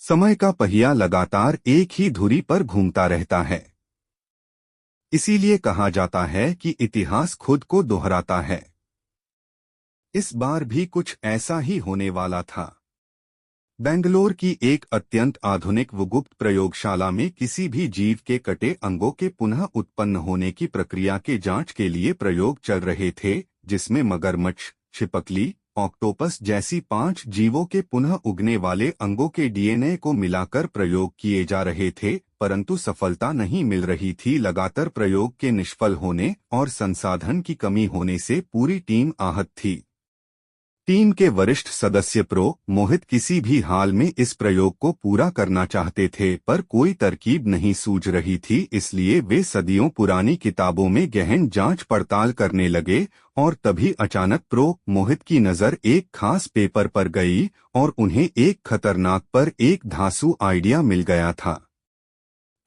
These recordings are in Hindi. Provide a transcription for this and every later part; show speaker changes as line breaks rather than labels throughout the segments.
समय का पहिया लगातार एक ही धुरी पर घूमता रहता है। इसीलिए कहा जाता है कि इतिहास खुद को दोहराता है। इस बार भी कुछ ऐसा ही होने वाला था। बेंगलोर की एक अत्यंत आधुनिक व गुप्त प्रयोगशाला में किसी भी जीव के कटे अंगों के पुनः उत्पन्न होने की प्रक्रिया के जांच के लिए प्रयोग चल रहे थे, जिसमें मगरमच्छ, छिपकली, ऑक्टोपस जैसी 5 जीवों के पुनः उगने वाले अंगों के डीएनए को मिलाकर प्रयोग किए जा रहे थे, परंतु सफलता नहीं मिल रही थी। लगातार प्रयोग के निष्फल होने और संसाधन की कमी होने से पूरी टीम आहत थी। टीम के वरिष्ठ सदस्य प्रो मोहित किसी भी हाल में इस प्रयोग को पूरा करना चाहते थे, पर कोई तरकीब नहीं सूझ रही थी। इसलिए वे सदियों पुरानी किताबों में गहन जांच पड़ताल करने लगे और तभी अचानक प्रो मोहित की नज़र एक खास पेपर पर गई और उन्हें एक खतरनाक पर एक धांसू आइडिया मिल गया था।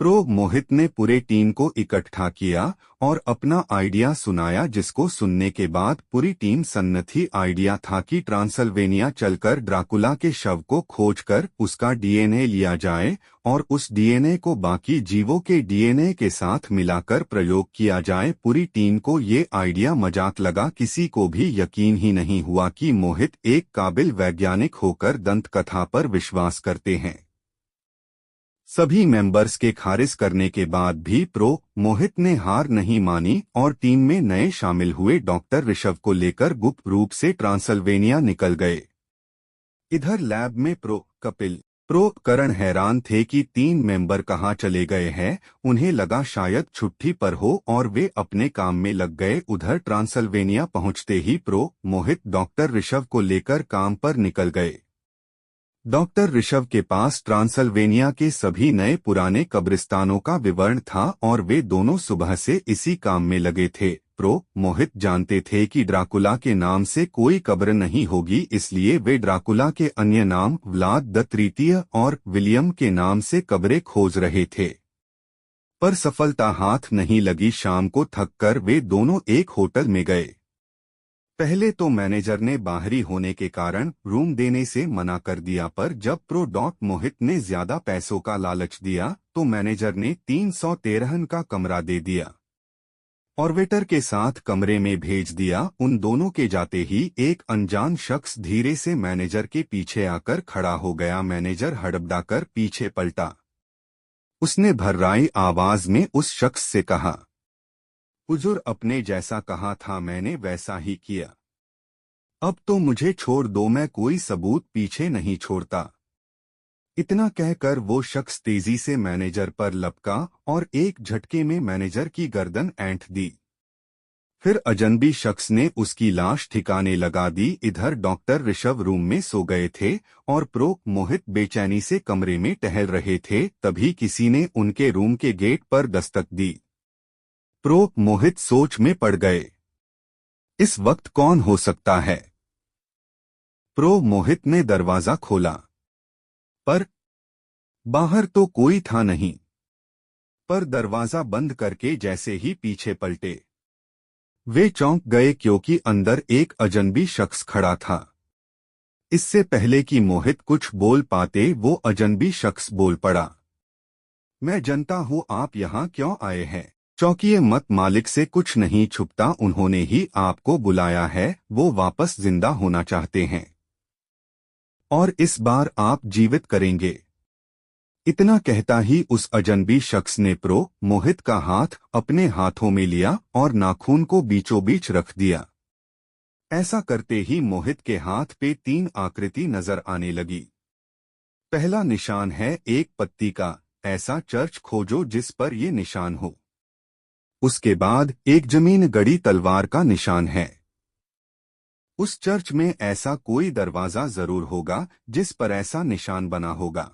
प्रो मोहित ने पूरे टीम को इकट्ठा किया और अपना आइडिया सुनाया, जिसको सुनने के बाद पूरी टीम सन्नत आइडिया था कि ट्रांसल्वेनिया चलकर ड्राकुला के शव को खोजकर उसका डीएनए लिया जाए और उस डीएनए को बाकी जीवों के डीएनए के साथ मिलाकर प्रयोग किया जाए। पूरी टीम को ये आइडिया मजाक लगा। किसी को भी यकीन ही नहीं हुआ कि मोहित एक काबिल वैज्ञानिक होकर दंत कथा पर विश्वास करते हैं। सभी मेंबर्स के खारिज करने के बाद भी प्रो मोहित ने हार नहीं मानी और टीम में नए शामिल हुए डॉक्टर ऋषभ को लेकर गुप्त रूप से ट्रांसल्वेनिया निकल गए। इधर लैब में प्रो कपिल, प्रो करण हैरान थे कि 3 मेंबर कहाँ चले गए हैं। उन्हें लगा शायद छुट्टी पर हो और वे अपने काम में लग गए। उधर ट्रांसल्वेनिया पहुंचते ही प्रो मोहित डॉक्टर ऋषभ को लेकर काम पर निकल गए। डॉक्टर ऋषभ के पास ट्रांसल्वेनिया के सभी नए पुराने कब्रिस्तानों का विवरण था और वे दोनों सुबह से इसी काम में लगे थे। प्रो मोहित जानते थे कि ड्राकुला के नाम से कोई कब्र नहीं होगी, इसलिए वे ड्राकुला के अन्य नाम व्लाद द तृतीय और विलियम के नाम से कब्रें खोज रहे थे, पर सफलता हाथ नहीं लगी। शाम को थककर वे दोनों एक होटल में गए। पहले तो मैनेजर ने बाहरी होने के कारण रूम देने से मना कर दिया, पर जब प्रो डॉट मोहित ने ज्यादा पैसों का लालच दिया तो मैनेजर ने 313 का कमरा दे दिया और वेटर के साथ कमरे में भेज दिया। उन दोनों के जाते ही एक अनजान शख्स धीरे से मैनेजर के पीछे आकर खड़ा हो गया। मैनेजर हड़बड़ाकर पीछे पलटा। उसने भर्राई आवाज में उस शख्स से कहा, हुजूर, अपने जैसा कहा था मैंने वैसा ही किया। अब तो मुझे छोड़ दो, मैं कोई सबूत पीछे नहीं छोड़ता। इतना कहकर वो शख्स तेजी से मैनेजर पर लपका और एक झटके में मैनेजर की गर्दन ऐंठ दी। फिर अजनबी शख्स ने उसकी लाश ठिकाने लगा दी। इधर डॉक्टर ऋषभ रूम में सो गए थे और प्रो मोहित बेचैनी से कमरे में टहल रहे थे। तभी किसी ने उनके रूम के गेट पर दस्तक दी। प्रो मोहित सोच में पड़ गए। इस वक्त कौन हो सकता है? प्रो मोहित ने दरवाजा खोला, पर बाहर तो कोई था नहीं। पर दरवाजा बंद करके जैसे ही पीछे पलटे, वे चौंक गए क्योंकि अंदर एक अजनबी शख्स खड़ा था। इससे पहले कि मोहित कुछ बोल पाते, वो अजनबी शख्स बोल पड़ा, मैं जानता हूँ आप यहाँ क्यों आए हैं। चौंकिए मत, मालिक से कुछ नहीं छुपता, उन्होंने ही आपको बुलाया है। वो वापस जिंदा होना चाहते हैं और इस बार आप जीवित करेंगे। इतना कहता ही उस अजनबी शख्स ने प्रो मोहित का हाथ अपने हाथों में लिया और नाखून को बीचों बीच रख दिया। ऐसा करते ही मोहित के हाथ पे 3 आकृति नजर आने लगी। पहला निशान है एक पत्ती का, ऐसा चर्च खोजो जिस पर ये निशान हो। उसके बाद एक जमीन गड़ी तलवार का निशान है। उस चर्च में ऐसा कोई दरवाजा जरूर होगा जिस पर ऐसा निशान बना होगा।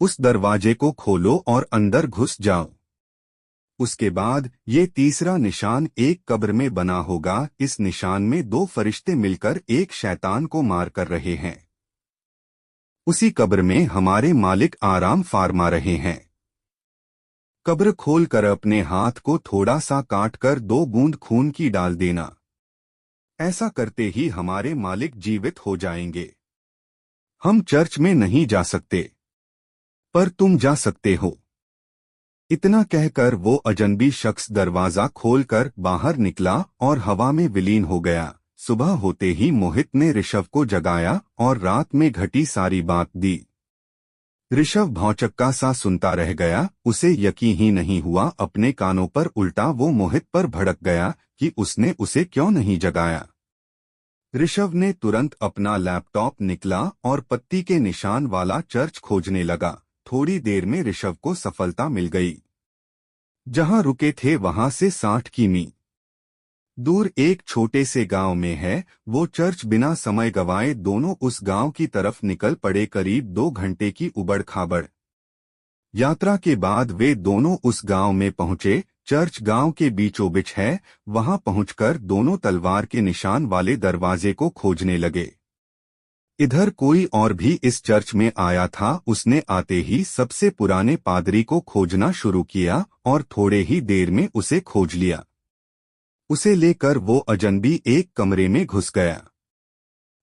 उस दरवाजे को खोलो और अंदर घुस जाओ। उसके बाद ये तीसरा निशान एक कब्र में बना होगा। इस निशान में 2 फरिश्ते मिलकर एक शैतान को मार कर रहे हैं। उसी कब्र में हमारे मालिक आराम फरमा रहे हैं। कब्र खोलकर अपने हाथ को थोड़ा सा काटकर 2 बूंद खून की डाल देना। ऐसा करते ही हमारे मालिक जीवित हो जाएंगे। हम चर्च में नहीं जा सकते। पर तुम जा सकते हो। इतना कहकर वो अजनबी शख्स दरवाजा खोलकर बाहर निकला और हवा में विलीन हो गया। सुबह होते ही मोहित ने ऋषभ को जगाया और रात में घटी सारी बात दी। ऋषभ भौचक्का सा सुनता रह गया। उसे यकीन ही नहीं हुआ अपने कानों पर। उल्टा वो मोहित पर भड़क गया कि उसने उसे क्यों नहीं जगाया। ऋषभ ने तुरंत अपना लैपटॉप निकला और पत्ती के निशान वाला चर्च खोजने लगा। थोड़ी देर में ऋषभ को सफलता मिल गई। जहां रुके थे वहां से 60 किमी दूर एक छोटे से गांव में है वो चर्च। बिना समय गवाए दोनों उस गांव की तरफ निकल पड़े। करीब 2 घंटे की उबड़ खाबड़ यात्रा के बाद वे दोनों उस गांव में पहुंचे। चर्च गांव के बीचों बीच है। वहां पहुंचकर दोनों तलवार के निशान वाले दरवाजे को खोजने लगे। इधर कोई और भी इस चर्च में आया था। उसने आते ही सबसे पुराने पादरी को खोजना शुरू किया और थोड़े ही देर में उसे खोज लिया। उसे लेकर वो अजनबी एक कमरे में घुस गया।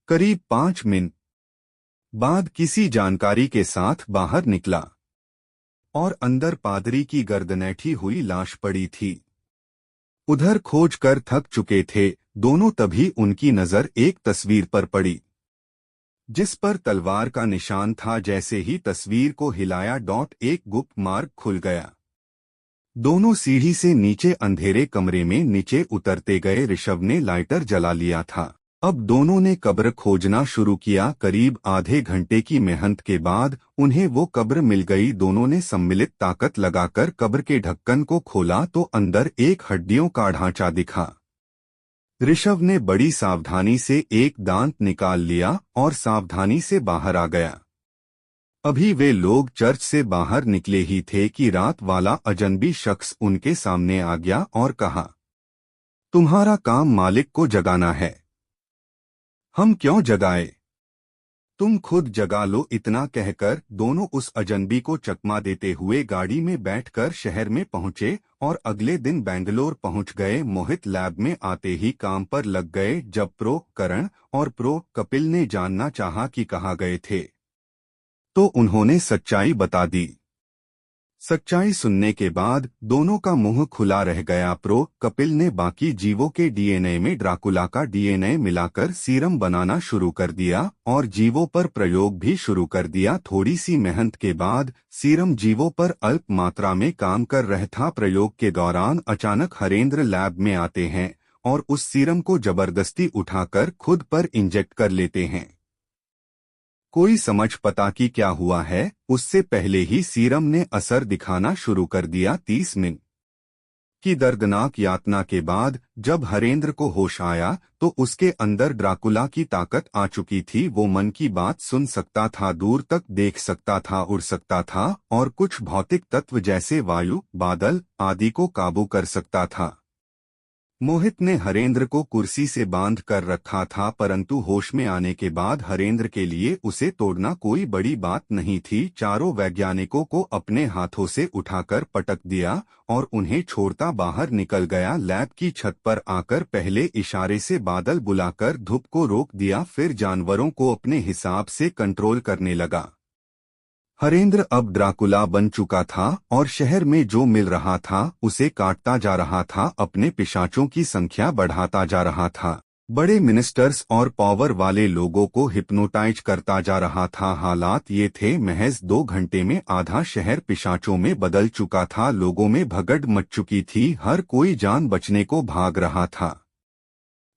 करीब 5 मिनट बाद किसी जानकारी के साथ बाहर निकला और अंदर पादरी की गर्दनैठी हुई लाश पड़ी थी। उधर खोज कर थक चुके थे दोनों। तभी उनकी नजर एक तस्वीर पर पड़ी जिस पर तलवार का निशान था। जैसे ही तस्वीर को हिलाया एक गुप्त मार्ग खुल गया। दोनों सीढ़ी से नीचे अंधेरे कमरे में नीचे उतरते गए। ऋषभ ने लाइटर जला लिया था। अब दोनों ने कब्र खोजना शुरू किया। करीब आधे घंटे की मेहनत के बाद उन्हें वो कब्र मिल गई। दोनों ने सम्मिलित ताकत लगाकर कब्र के ढक्कन को खोला तो अंदर एक हड्डियों का ढांचा दिखा। ऋषभ ने बड़ी सावधानी से एक दांत निकाल लिया और सावधानी से बाहर आ गया। अभी वे लोग चर्च से बाहर निकले ही थे कि रात वाला अजनबी शख्स उनके सामने आ गया और कहा, तुम्हारा काम मालिक को जगाना है। हम क्यों जगाए? तुम खुद जगा लो। इतना कहकर दोनों उस अजनबी को चकमा देते हुए गाड़ी में बैठकर शहर में पहुंचे और अगले दिन बेंगलोर पहुंच गए। मोहित लैब में आते ही काम पर लग गए। जब प्रो करण और प्रो कपिल ने जानना चाहा कि कहाँ गए थे तो उन्होंने सच्चाई बता दी। सच्चाई सुनने के बाद दोनों का मुंह खुला रह गया। प्रो कपिल ने बाकी जीवों के डीएनए में ड्राकुला का डीएनए मिलाकर सीरम बनाना शुरू कर दिया और जीवों पर प्रयोग भी शुरू कर दिया। थोड़ी सी मेहनत के बाद सीरम जीवों पर अल्प मात्रा में काम कर रहा था। प्रयोग के दौरान अचानक हरेंद्र लैब में आते हैं और उस सीरम को जबरदस्ती उठाकर खुद पर इंजेक्ट कर लेते हैं। कोई समझ पता कि क्या हुआ है? उससे पहले ही सीरम ने असर दिखाना शुरू कर दिया। 30 मिनट की दर्दनाक यातना के बाद जब हरेंद्र को होश आया तो उसके अंदर ड्राकुला की ताकत आ चुकी थी। वो मन की बात सुन सकता था, दूर तक देख सकता था, उड़ सकता था और कुछ भौतिक तत्व जैसे वायु, बादल आदि को काबू कर सकता था। मोहित ने हरेंद्र को कुर्सी से बांध कर रखा था, परंतु होश में आने के बाद हरेंद्र के लिए उसे तोड़ना कोई बड़ी बात नहीं थी। चारों वैज्ञानिकों को अपने हाथों से उठाकर पटक दिया और उन्हें छोड़ता बाहर निकल गया। लैब की छत पर आकर पहले इशारे से बादल बुलाकर धूप को रोक दिया, फिर जानवरों को अपने हिसाब से कंट्रोल करने लगा। हरेंद्र अब ड्राकुला बन चुका था और शहर में जो मिल रहा था उसे काटता जा रहा था। अपने पिशाचों की संख्या बढ़ाता जा रहा था। बड़े मिनिस्टर्स और पावर वाले लोगों को हिप्नोटाइज करता जा रहा था। हालात ये थे, महज 2 घंटे में आधा शहर पिशाचों में बदल चुका था। लोगों में भगड़ मच चुकी थी। हर कोई जान बचने को भाग रहा था।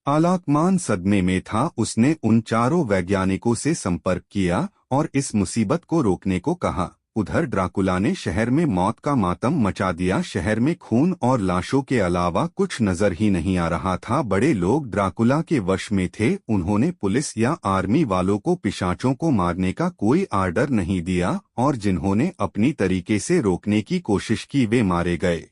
आलाकमान सदमे में था। उसने उन चारों वैज्ञानिकों से संपर्क किया और इस मुसीबत को रोकने को कहा। उधर ड्राकुला ने शहर में मौत का मातम मचा दिया। शहर में खून और लाशों के अलावा कुछ नजर ही नहीं आ रहा था। बड़े लोग ड्राकुला के वश में थे। उन्होंने पुलिस या आर्मी वालों को पिशाचों को मारने का कोई आर्डर नहीं दिया और जिन्होंने अपनी तरीके से रोकने की कोशिश की वे मारे गए।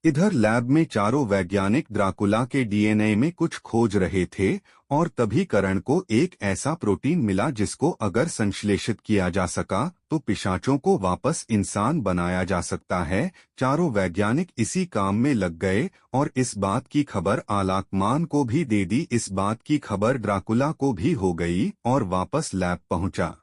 इधर लैब में चारों वैज्ञानिक ड्राकुला के डीएनए में कुछ खोज रहे थे और तभी करण को एक ऐसा प्रोटीन मिला जिसको अगर संश्लेषित किया जा सका तो पिशाचों को वापस इंसान बनाया जा सकता है। चारों वैज्ञानिक इसी काम में लग गए और इस बात की खबर आलाकमान को भी दे दी। इस बात की खबर ड्राकुला को भी हो गई और वापस लैब पहुंचा।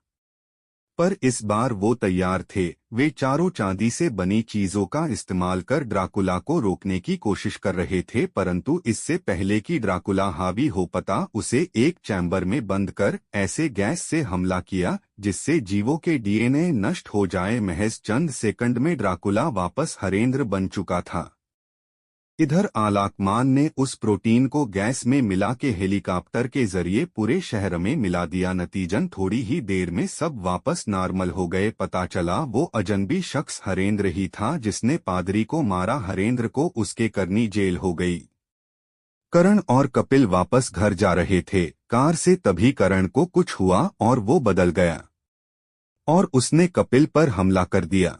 पर इस बार वो तैयार थे। वे चारों चांदी से बनी चीजों का इस्तेमाल कर ड्राकुला को रोकने की कोशिश कर रहे थे, परंतु इससे पहले कि ड्राकुला हावी हो पाता उसे एक चैम्बर में बंद कर ऐसे गैस से हमला किया जिससे जीवों के डीएनए नष्ट हो जाए। महज चंद सेकंड में ड्राकुला वापस हरेंद्र बन चुका था। इधर आलाकमान ने उस प्रोटीन को गैस में मिला के हेलीकॉप्टर के जरिए पूरे शहर में मिला दिया। नतीजन थोड़ी ही देर में सब वापस नॉर्मल हो गए। पता चला वो अजनबी शख्स हरेंद्र ही था जिसने पादरी को मारा। हरेंद्र को उसके करनी जेल हो गई। करण और कपिल वापस घर जा रहे थे कार से, तभी करण को कुछ हुआ और वो बदल गया और उसने कपिल पर हमला कर दिया।